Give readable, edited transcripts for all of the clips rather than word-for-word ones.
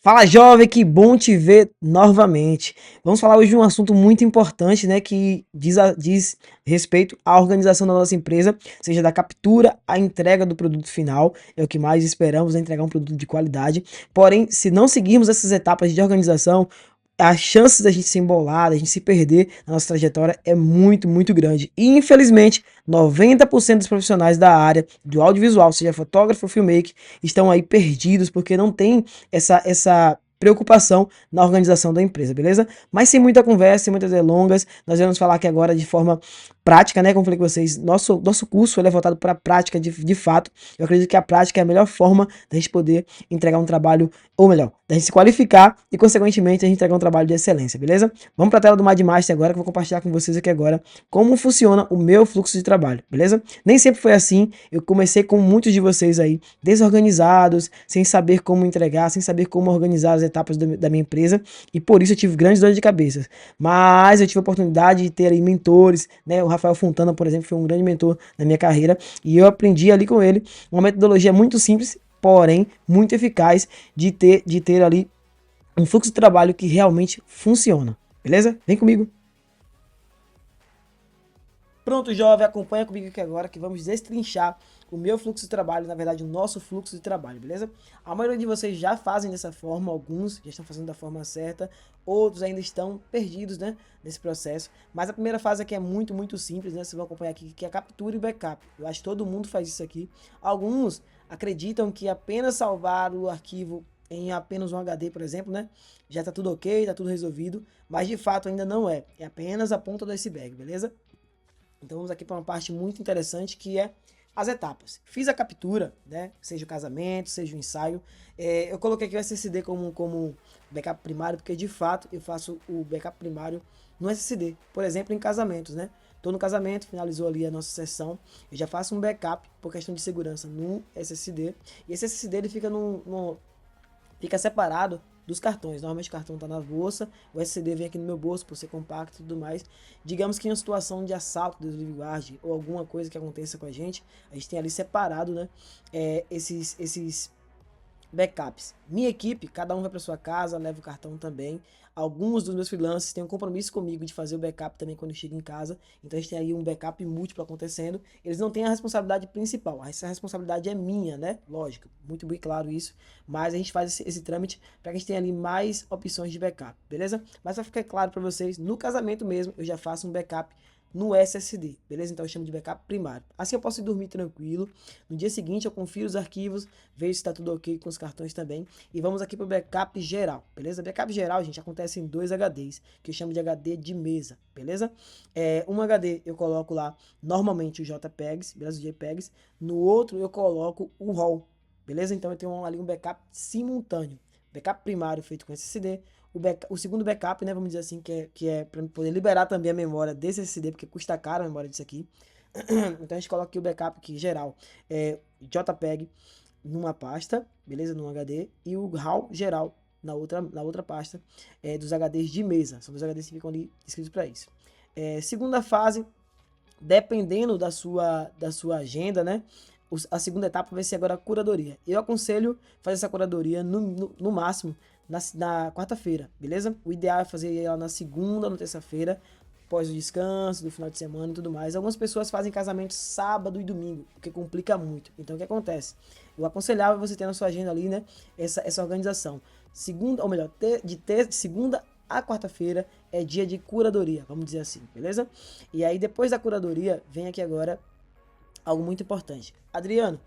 Fala, jovem, que bom te ver novamente. Vamos falar hoje de um assunto muito importante, né, que diz respeito à organização da nossa empresa, seja da captura à entrega do produto final. É o que mais esperamos, é entregar um produto de qualidade. Porém, se não seguirmos essas etapas de organização, as chances da gente se embolar, da gente se perder na nossa trajetória é muito grande. E, infelizmente, 90% dos profissionais da área do audiovisual, seja fotógrafo ou filmmaker, estão aí perdidos porque não tem essa preocupação na organização da empresa, beleza? Mas sem muita conversa, sem muitas delongas, nós vamos falar aqui agora de forma prática, né? Como eu falei com vocês, nosso curso ele é voltado para a prática de fato. Eu acredito que a prática é a melhor forma da gente poder entregar um trabalho, ou melhor, da gente se qualificar e, consequentemente, a gente entregar um trabalho de excelência, beleza? Vamos para a tela do MadMaster agora, que eu vou compartilhar com vocês aqui agora como funciona o meu fluxo de trabalho, beleza? Nem sempre foi assim, eu comecei com muitos de vocês aí desorganizados, sem saber como entregar, sem saber como organizar as etapas da minha empresa, e por isso eu tive grandes dores de cabeça. Mas eu tive a oportunidade de ter aí mentores, né? O Rafael Fontana, por exemplo, foi um grande mentor na minha carreira, e eu aprendi ali com ele uma metodologia muito simples, porém muito eficaz de ter ali um fluxo de trabalho que realmente funciona. Beleza? Vem comigo. Pronto, jovem, acompanha comigo aqui agora que vamos destrinchar o meu fluxo de trabalho, na verdade o nosso fluxo de trabalho, beleza? A maioria de vocês já fazem dessa forma, alguns já estão fazendo da forma certa, outros ainda estão perdidos, né, nesse processo. Mas a primeira fase aqui é muito simples, né? Vocês vão acompanhar aqui que é a captura e backup. Eu acho que todo mundo faz isso aqui. Alguns acreditam que apenas salvar o arquivo em apenas um HD, por exemplo, né? Já tá tudo ok, tá tudo resolvido, mas de fato ainda não é. É apenas a ponta do iceberg, beleza? Então vamos aqui para uma parte muito interessante que é as etapas. Fiz a captura, né? Seja o casamento, seja o ensaio. Eu coloquei aqui o SSD como backup primário, porque de fato eu faço o backup primário no SSD. Por exemplo, em casamentos, né? Tô no casamento, finalizou ali a nossa sessão. Eu já faço um backup por questão de segurança no SSD. E esse SSD ele fica separado dos cartões. Normalmente o cartão está na bolsa, o SSD vem aqui no meu bolso por ser compacto e tudo mais. Digamos que em uma situação de assalto, Deus livre guarde, ou alguma coisa que aconteça com a gente tem ali separado, né, esses backups. Minha equipe, cada um vai para sua casa, leva o cartão também. Alguns dos meus freelancers têm um compromisso comigo de fazer o backup também quando eu chego em casa. Então a gente tem aí um backup múltiplo acontecendo. Eles não têm a responsabilidade principal. Essa responsabilidade é minha, né? Lógico, muito bem claro isso. Mas a gente faz esse trâmite para que a gente tenha ali mais opções de backup, beleza? Mas para ficar claro para vocês, no casamento mesmo eu já faço um backup no SSD, beleza? Então eu chamo de backup primário. Assim eu posso dormir tranquilo. No dia seguinte eu confiro os arquivos, vejo se está tudo ok com os cartões também. E vamos aqui para o backup geral, beleza? Backup geral, gente, acontece em dois HDs, que eu chamo de HD de mesa, beleza? Um HD eu coloco lá normalmente o JPEGs, beleza? Os JPEGs. No outro eu coloco o RAW, beleza? Então eu tenho ali um backup simultâneo. Backup primário feito com SSD, o segundo backup, né, vamos dizer assim, que é para poder liberar também a memória desse SSD, porque custa caro a memória disso aqui. Então a gente coloca aqui o backup aqui, geral, JPEG numa pasta, beleza, num HD, e o RAW geral na outra pasta dos HDs de mesa. São os HDs que ficam ali escritos para isso. Segunda fase, dependendo da sua agenda, né? A segunda etapa vai ser agora a curadoria. Eu aconselho fazer essa curadoria no máximo na quarta-feira, beleza? O ideal é fazer ela na segunda, na terça-feira, após o descanso, do final de semana e tudo mais. Algumas pessoas fazem casamento sábado e domingo, o que complica muito. Então o que acontece? Eu aconselhava você ter na sua agenda ali, né, essa organização. Segunda, ou melhor, de segunda a quarta-feira é dia de curadoria, vamos dizer assim, beleza? E aí depois da curadoria, vem aqui agora algo muito importante. Adriano,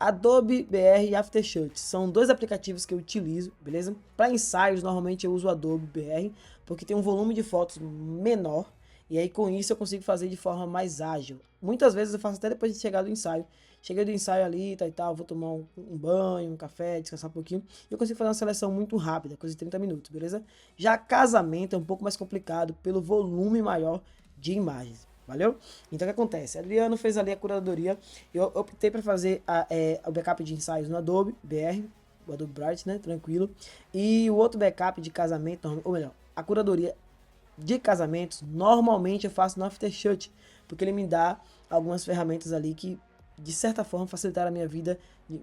Adobe BR e Aftershot são dois aplicativos que eu utilizo, beleza? Para ensaios, normalmente eu uso o Adobe BR, porque tem um volume de fotos menor, e aí com isso eu consigo fazer de forma mais ágil. Muitas vezes eu faço até depois de chegar do ensaio. Cheguei do ensaio ali, tal e tal, vou tomar um banho, um café, descansar um pouquinho, e eu consigo fazer uma seleção muito rápida, coisa de 30 minutos, beleza? Já casamento é um pouco mais complicado pelo volume maior de imagens. Valeu? Então o que acontece? Adriano fez ali a curadoria. Eu optei para fazer o backup de ensaios no Adobe BR, o Adobe Bright, né? Tranquilo. E o outro backup de casamento, ou melhor, a curadoria de casamentos, normalmente eu faço no Aftershot, porque ele me dá algumas ferramentas ali que, de certa forma, facilitaram a minha vida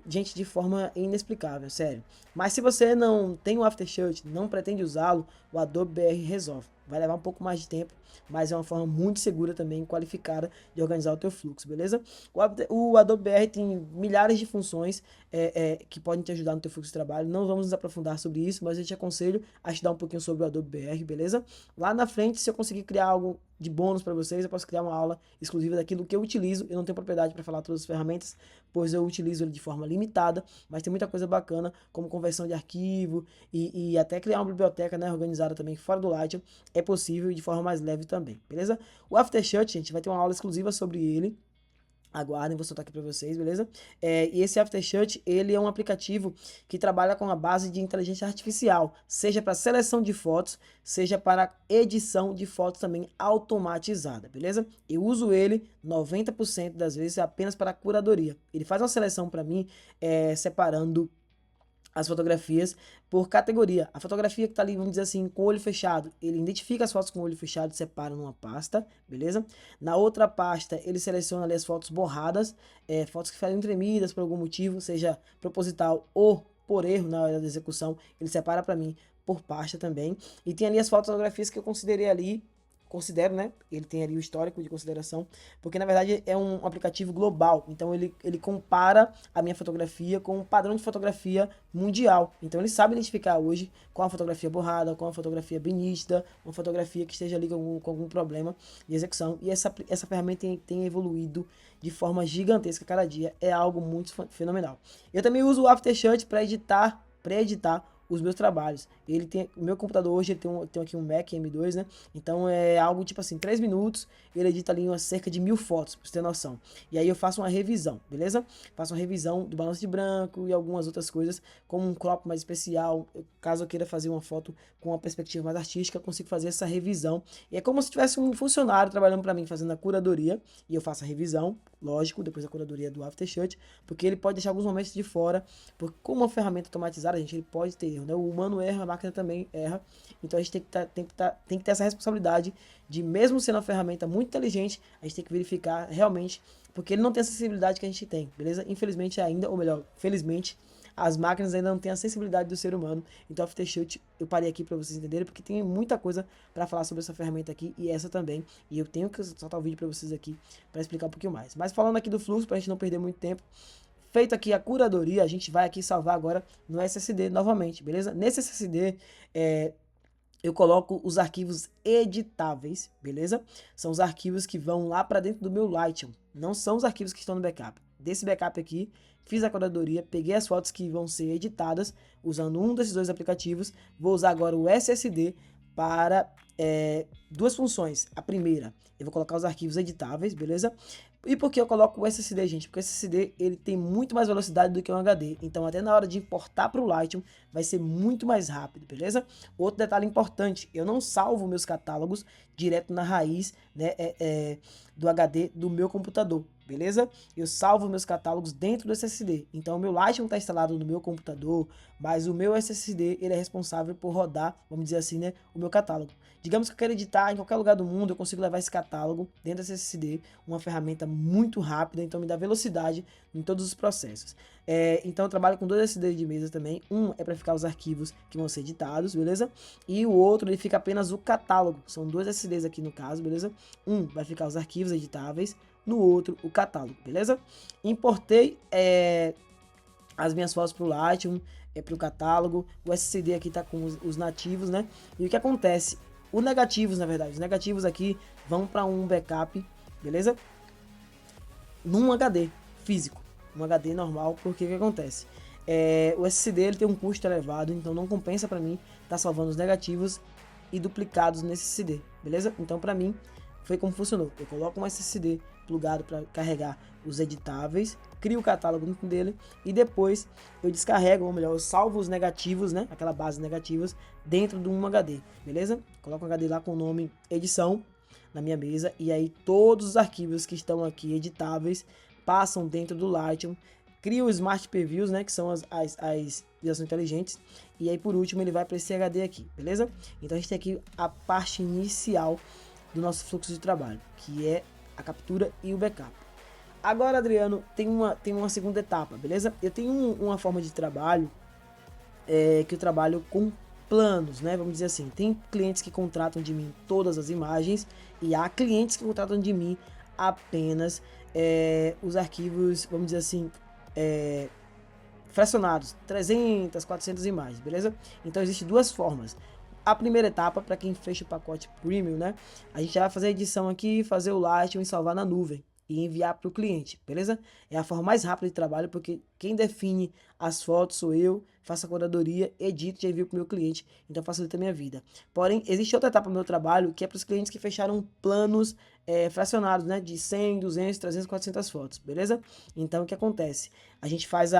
gente, de forma inexplicável, sério. Mas se você não tem o Aftershoot, não pretende usá-lo, o Adobe BR resolve. Vai levar um pouco mais de tempo, mas é uma forma muito segura também, qualificada de organizar o teu fluxo, beleza? O Adobe BR tem milhares de funções que podem te ajudar no teu fluxo de trabalho. Não vamos nos aprofundar sobre isso, mas eu te aconselho a estudar um pouquinho sobre o Adobe BR, beleza? Lá na frente, se eu conseguir criar algo de bônus para vocês, eu posso criar uma aula exclusiva daquilo que eu utilizo. Eu não tenho propriedade para falar todas as ferramentas, pois eu utilizo ele de forma limitada, mas tem muita coisa bacana, como conversão de arquivo e até criar uma biblioteca, né, organizada também fora do Lightroom, é possível e de forma mais leve também, beleza? O Aftershoot, gente, vai ter uma aula exclusiva sobre ele. Aguardem, vou soltar aqui para vocês, beleza? E esse Aftershoot, ele é um aplicativo que trabalha com a base de inteligência artificial, seja para seleção de fotos, seja para edição de fotos também automatizada, beleza? Eu uso ele 90% das vezes apenas para curadoria. Ele faz uma seleção para mim, separando as fotografias por categoria. A fotografia que tá ali, vamos dizer assim, com o olho fechado, ele identifica as fotos com o olho fechado e separa numa pasta, beleza? Na outra pasta, ele seleciona ali as fotos borradas, fotos que ficaram tremidas por algum motivo, seja proposital ou por erro na hora da execução, ele separa para mim por pasta também. E tem ali as fotografias que eu considerei ali, considero, né? Ele tem ali o histórico de consideração, porque na verdade é um aplicativo global, então ele compara a minha fotografia com um padrão de fotografia mundial. Então ele sabe identificar hoje qual a fotografia borrada, qual a fotografia bem nítida, uma fotografia que esteja ali com algum problema de execução. E essa ferramenta tem evoluído de forma gigantesca cada dia, é algo muito fenomenal. Eu também uso o Aftershoot para editar, pré-editar os meus trabalhos. O meu computador hoje ele tem aqui um Mac M2, né? Então é algo tipo assim, 3 minutos, ele edita ali cerca de 1000 fotos, pra você ter noção. E aí eu faço uma revisão, beleza? Faço uma revisão do balanço de branco e algumas outras coisas, como um crop mais especial. Caso eu queira fazer uma foto com uma perspectiva mais artística, eu consigo fazer essa revisão. E é como se tivesse um funcionário trabalhando para mim, fazendo a curadoria, e eu faço a revisão, lógico, depois da curadoria do Aftershoot, porque ele pode deixar alguns momentos de fora, porque como uma ferramenta automatizada, gente, ele pode ter erro, né? O humano erra, a máquina também erra, então a gente tem que ter essa responsabilidade de, mesmo sendo uma ferramenta muito inteligente, a gente tem que verificar realmente, porque ele não tem a sensibilidade que a gente tem, beleza? Infelizmente ainda, ou melhor, felizmente, as máquinas ainda não têm a sensibilidade do ser humano. Então, Aftershoot, eu parei aqui para vocês entenderem, porque tem muita coisa para falar sobre essa ferramenta aqui e essa também. E eu tenho que soltar o vídeo para vocês aqui para explicar um pouquinho mais. Mas falando aqui do fluxo, para a gente não perder muito tempo, feito aqui a curadoria, a gente vai aqui salvar agora no SSD novamente, beleza? Nesse SSD, eu coloco os arquivos editáveis, beleza? São os arquivos que vão lá para dentro do meu Lightroom, não são os arquivos que estão no backup. Desse backup aqui, fiz a curadoria, peguei as fotos que vão ser editadas usando um desses dois aplicativos. Vou usar agora o SSD para duas funções. A primeira, eu vou colocar os arquivos editáveis, beleza? E por que eu coloco o SSD, gente? Porque o SSD ele tem muito mais velocidade do que um HD. Então, até na hora de importar para o Lightroom, vai ser muito mais rápido, beleza? Outro detalhe importante, eu não salvo meus catálogos direto na raiz, né, do HD do meu computador, beleza? Eu salvo meus catálogos dentro do SSD. Então, o meu Lightroom está instalado no meu computador, mas o meu SSD ele é responsável por rodar, vamos dizer assim, né, o meu catálogo. Digamos que eu quero editar em qualquer lugar do mundo, eu consigo levar esse catálogo dentro desse SSD, uma ferramenta muito rápida, então me dá velocidade em todos os processos. Então eu trabalho com dois SSDs de mesa também. Um é para ficar os arquivos que vão ser editados, beleza? E o outro ele fica apenas o catálogo. São dois SSDs aqui no caso, beleza? Um vai ficar os arquivos editáveis, no outro o catálogo, beleza? Importei as minhas fotos para o Lightroom, para o catálogo. O SSD aqui tá com os nativos, né? E o que acontece? Os negativos, na verdade, os negativos aqui vão para um backup, beleza? Num HD físico, um HD normal, porque o que acontece? O SSD ele tem um custo elevado, então não compensa para mim estar salvando os negativos e duplicados nesse SSD, beleza? Então para mim foi como funcionou. Eu coloco um SSD plugado para carregar os editáveis, crio o catálogo dentro dele e depois eu descarrego, ou melhor, eu salvo os negativos, né? Aquela base negativas dentro de um HD, beleza? Coloco um HD lá com o nome edição na minha mesa e aí todos os arquivos que estão aqui editáveis passam dentro do Lightroom. Crio o Smart Previews, né? Que são as visualizações inteligentes. E aí por último ele vai para esse HD aqui, beleza? Então a gente tem aqui a parte inicial do nosso fluxo de trabalho, que é a captura e o backup. Agora, Adriano, tem uma segunda etapa, beleza? Eu tenho uma forma de trabalho que eu trabalho com planos, né? Vamos dizer assim, tem clientes que contratam de mim todas as imagens e há clientes que contratam de mim apenas os arquivos, vamos dizer assim, fracionados, 300, 400 imagens, beleza? Então existem duas formas. A primeira etapa, para quem fecha o pacote Premium, né? A gente já vai fazer a edição aqui, fazer o Lightroom e salvar na nuvem e enviar para o cliente, beleza? É a forma mais rápida de trabalho, porque quem define as fotos sou eu, faço a curadoria, edito e envio para o meu cliente, então facilita a minha vida. Porém, existe outra etapa do meu trabalho, que é para os clientes que fecharam planos fracionados, né? De 100, 200, 300, 400 fotos, beleza? Então, o que acontece? A gente faz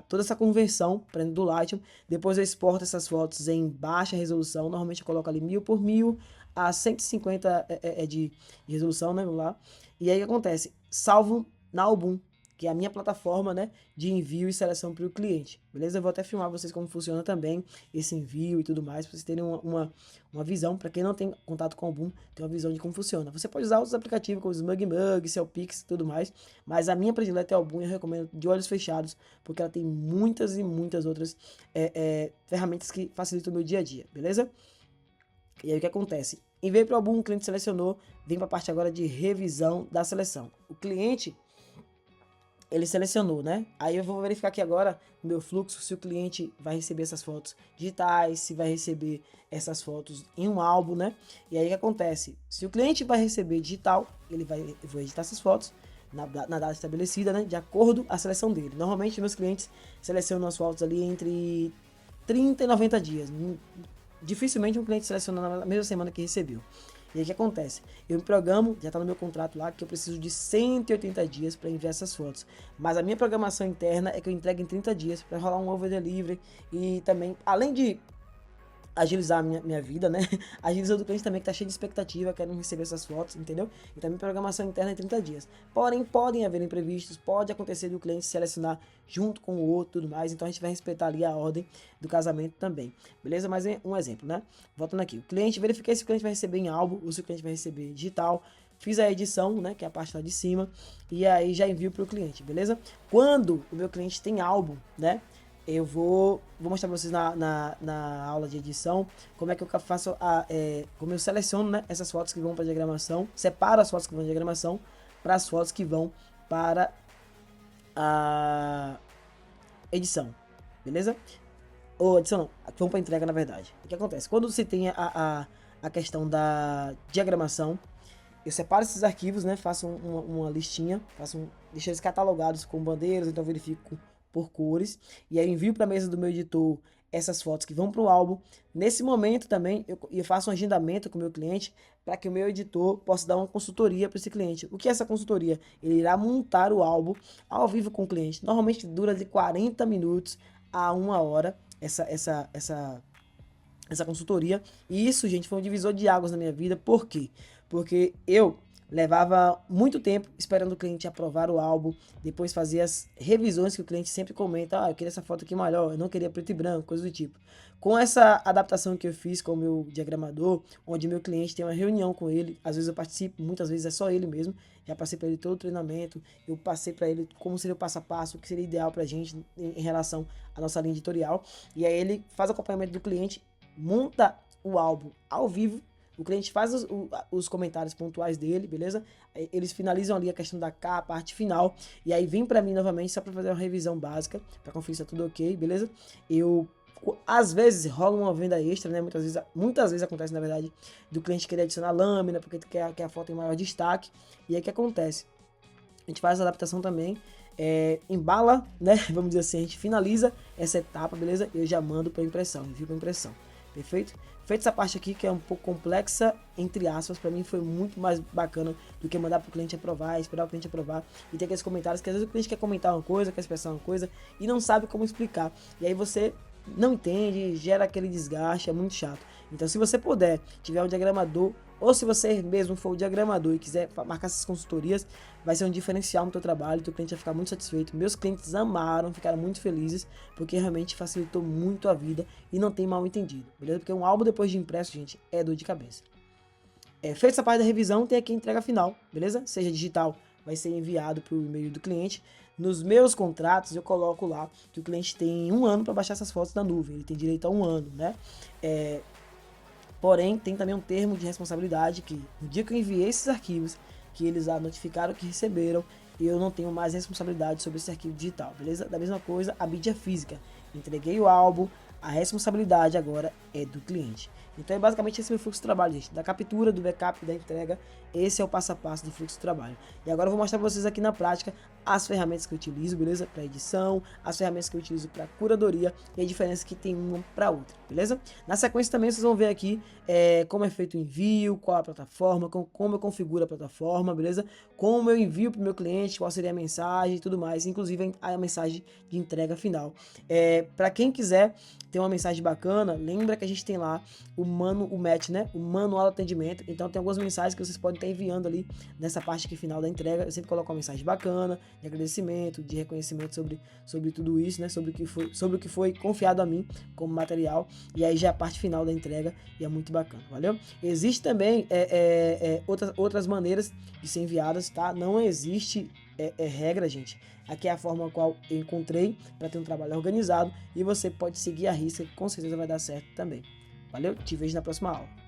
toda essa conversão para dentro do Lightroom, depois eu exporto essas fotos em baixa resolução, normalmente eu coloco ali 1000 por 1000 a 150 de resolução, né? Vamos lá. E aí o que acontece? Salvo na Album, que é a minha plataforma, né, de envio e seleção para o cliente, beleza? Eu vou até filmar vocês como funciona também esse envio e tudo mais, para vocês terem uma visão. Para quem não tem contato com o Album, tem uma visão de como funciona. Você pode usar outros aplicativos como o SmugMug, Celpix e tudo mais, mas a minha predileta é o Album e eu recomendo de olhos fechados, porque ela tem muitas e muitas outras ferramentas que facilitam o meu dia a dia, beleza? E aí o que acontece? Enviei para o Album, o cliente selecionou, vem para a parte agora de revisão da seleção. O cliente ele selecionou, né? Aí eu vou verificar aqui agora no meu fluxo se o cliente vai receber essas fotos digitais, se vai receber essas fotos em um álbum, né? E aí o que acontece? Se o cliente vai receber digital, eu vou editar essas fotos na data estabelecida, né? De acordo com a seleção dele. Normalmente meus clientes selecionam as fotos ali entre 30 e 90 dias. Dificilmente um cliente seleciona na mesma semana que recebeu. E aí o que acontece? Eu me programo, já está no meu contrato lá, que eu preciso de 180 dias para enviar essas fotos. Mas a minha programação interna é que eu entrego em 30 dias para rolar um over delivery. E também, além de agilizar a minha vida, né? Agilizar do cliente também que tá cheio de expectativa, querendo receber essas fotos, entendeu? Então minha programação interna é 30 dias. Porém, podem haver imprevistos, pode acontecer do cliente selecionar junto com o outro e tudo mais, então a gente vai respeitar ali a ordem do casamento também, beleza? Mas é um exemplo, né? Voltando aqui, o cliente, verifiquei se o cliente vai receber em álbum ou se o cliente vai receber digital. Fiz a edição, né, que é a parte lá de cima, e aí já envio para o cliente, beleza? Quando o meu cliente tem álbum, né, eu vou mostrar para vocês na aula de edição como é que eu faço como eu seleciono, né, essas fotos que vão para diagramação, separo as fotos que vão para diagramação para as fotos que vão para a edição, beleza? Ou edição não, que vão para entrega na verdade. O que acontece? Quando você tem a questão da diagramação, eu separo esses arquivos, né? Faço uma listinha, deixo eles catalogados com bandeiras, então verifico por cores. E aí eu envio para a mesa do meu editor essas fotos que vão para o álbum. Nesse momento também eu faço um agendamento com o meu cliente para que o meu editor possa dar uma consultoria para esse cliente. O que é essa consultoria? Ele irá montar o álbum ao vivo com o cliente. Normalmente dura de 40 minutos a 1 hora essa consultoria. E isso, gente, foi um divisor de águas na minha vida. Por quê? Porque eu levava muito tempo esperando o cliente aprovar o álbum, depois fazia as revisões que o cliente sempre comenta, eu queria essa foto aqui melhor, eu não queria preto e branco, coisa do tipo. Com essa adaptação que eu fiz com o meu diagramador, onde meu cliente tem uma reunião com ele, às vezes eu participo, muitas vezes é só ele mesmo, já passei para ele todo o treinamento, eu passei para ele como seria o passo a passo, o que seria ideal para a gente em relação à nossa linha editorial, e aí ele faz acompanhamento do cliente, monta o álbum ao vivo. O cliente faz os comentários pontuais dele, beleza? Eles finalizam ali a questão da capa, a arte final. E aí vem pra mim novamente só pra fazer uma revisão básica, pra conferir se tá tudo ok, beleza? Às vezes rola uma venda extra, né? Muitas vezes acontece, na verdade, do cliente querer adicionar lâmina, porque quer a foto em maior destaque. E aí o que acontece? A gente faz a adaptação também, embala, né? Vamos dizer assim, a gente finaliza essa etapa, beleza? Eu já mando pra impressão, envio pra impressão. Perfeito? Feita essa parte aqui, que é um pouco complexa, entre aspas, para mim foi muito mais bacana do que mandar para o cliente aprovar, esperar o cliente aprovar e ter aqueles comentários que às vezes o cliente quer comentar uma coisa, quer expressar uma coisa e não sabe como explicar. E aí você não entende, gera aquele desgaste, é muito chato. Então, se você puder, tiver um diagramador, ou se você mesmo for o diagramador e quiser marcar essas consultorias, vai ser um diferencial no teu trabalho, teu cliente vai ficar muito satisfeito. Meus clientes amaram, ficaram muito felizes, porque realmente facilitou muito a vida e não tem mal entendido, beleza? Porque um álbum depois de impresso, gente, é dor de cabeça. Feita essa parte da revisão, tem aqui a entrega final, beleza? Seja digital vai ser enviado para o e-mail do cliente. Nos meus contratos eu coloco lá que o cliente tem 1 ano para baixar essas fotos da nuvem, ele tem direito a 1 ano, né? Porém, tem também um termo de responsabilidade que no dia que eu enviei esses arquivos, que eles lá notificaram que receberam, eu não tenho mais responsabilidade sobre esse arquivo digital, beleza? Da mesma coisa, a mídia física. Entreguei o álbum, a responsabilidade agora é do cliente. Então é basicamente esse meu fluxo de trabalho, gente. Da captura, do backup, da entrega, esse é o passo a passo do fluxo de trabalho. E agora eu vou mostrar para vocês aqui na prática as ferramentas que eu utilizo, beleza? Para edição, as ferramentas que eu utilizo para curadoria e a diferença que tem uma para outra, beleza? Na sequência também vocês vão ver aqui como é feito o envio, qual a plataforma, como eu configuro a plataforma, beleza? Como eu envio para o meu cliente, qual seria a mensagem e tudo mais, inclusive a mensagem de entrega final. Para quem quiser ter uma mensagem bacana, lembra que a gente tem lá o match, né? O manual de atendimento. Então tem algumas mensagens que vocês podem estar enviando ali nessa parte aqui final da entrega. Eu sempre coloco uma mensagem bacana, de agradecimento, de reconhecimento sobre tudo isso, né? Sobre o que foi confiado a mim como material. E aí já é a parte final da entrega e é muito bacana, valeu? Existe também outras maneiras de ser enviadas, tá? Não existe regra, gente. Aqui é a forma qual eu encontrei para ter um trabalho organizado e você pode seguir a risca, que com certeza vai dar certo também. Valeu? Te vejo na próxima aula.